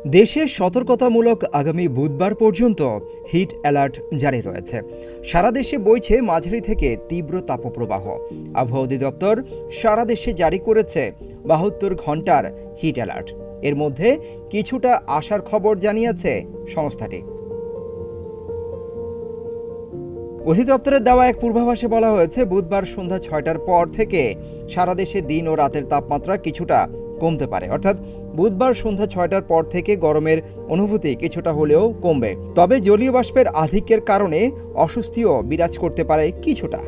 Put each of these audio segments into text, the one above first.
দেশে সতর্কতামূলক আগামী বুধবার পর্যন্ত হিট অ্যালার্ট জারি রয়েছে। সারা দেশে বইছে মাঝারি থেকে তীব্র তাপপ্রবাহ। আবহাওয়া অধিদপ্তর সারা দেশে জারি করেছে ৭২ ঘন্টার হিট অ্যালার্ট। এর মধ্যে কিছুটা আশার খবর জানিয়েছে সংস্থাটি। অধিদপ্তরের দেওয়া এক পূর্বাভাসে বলা হয়েছে, বুধবার সন্ধ্যা ৬টার পর থেকে সারা দেশে দিন ও রাতের তাপমাত্রা কিছুটা কমতে পারে। অর্থাৎ বুধবার সন্ধ্যা ৬টার পর থেকে গরমের অনুভূতি কিছুটা হলেও কমবে। তবে জলীয় বাষ্পের আধিক্যের কারণে অস্বস্তিও বিরাজ করতে পারে কিছুটা।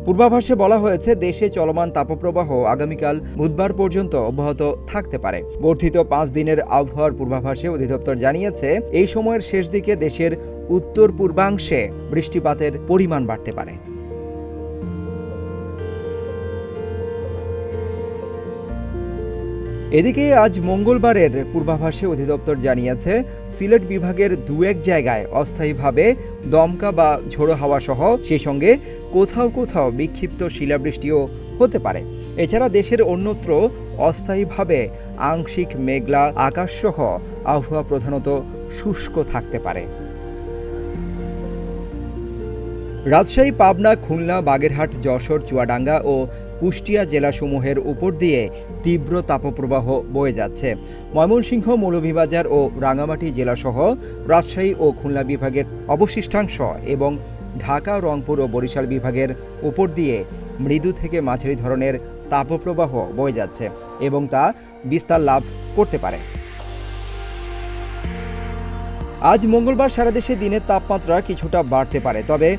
পূর্বাভাসে বলা হয়েছে, দেশে চলমান তাপপ্রবাহ আগামীকাল বুধবার পর্যন্ত অব্যাহত থাকতে পারে। বর্ধিত ৫ দিনের আবহাওয়ার পূর্বাভাসে অধিদপ্তর জানিয়েছে, এই সময়ের শেষ দিকে দেশের উত্তর পূর্বাংশে বৃষ্টিপাতের পরিমাণ বাড়তে পারে। এদিকে আজ মঙ্গলবারের পূর্বাভাসে অধিদপ্তর জানিয়েছে, সিলেট বিভাগের দু-এক জায়গায় অস্থায়ীভাবে দমকা বা ঝোড়ো হাওয়া সহ সেই সঙ্গে কোথাও কোথাও বিক্ষিপ্ত শিলাবৃষ্টিও হতে পারে। এছাড়া দেশের অন্যত্র অস্থায়ীভাবে আংশিক মেঘলা আকাশ সহ আবহাওয়া প্রধানত শুষ্ক থাকতে পারে। রাজশাহী, পাবনা, খুলনা, বাগেরহাট, যশোর, চুয়াডাঙ্গা ও কুষ্টিয়া জেলাসমূহের উপর দিয়ে তীব্র তাপপ্রবাহ বয়ে যাচ্ছে। ময়মনসিংহ, মৌলভীবাজার ও রাঙামাটি জেলাসহ রাজশাহী ও খুলনা বিভাগের অবশিষ্টাংশ এবং ঢাকা, রংপুর ও বরিশাল বিভাগের উপর দিয়ে মৃদু থেকে মাঝারি ধরনের তাপপ্রবাহ বয়ে যাচ্ছে এবং তা বিস্তার লাভ করতে পারে। আজ মঙ্গলবার সারা দেশে দিনের তাপমাত্রা কিছুটা বাড়তে পারে, তবে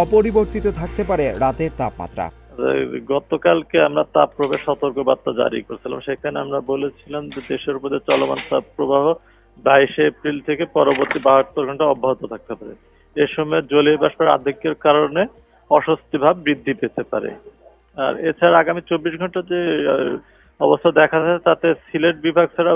অপরিবর্তিত থাকতে পারে রাতের তাপমাত্রা। গতকালকে আমরা তাপপ্রবাহ সতর্কবার্তা জারি করেছিলাম। সেখানে আমরা বলেছিলাম যে দেশের উপরে চলমান তাপপ্রবাহ 22 এপ্রিল থেকে পরবর্তী 72 ঘন্টা অব্যাহত থাকতে পারে। এ সময় জলীয় বাষ্পের আধিক্যের কারণে অস্বস্তি ভাব বৃদ্ধি পেতে পারে। আর এছাড়া আগামী 24 ঘন্টা যে অবস্থা দেখা যাচ্ছে, তাতে সিলেট বিভাগ ছাড়া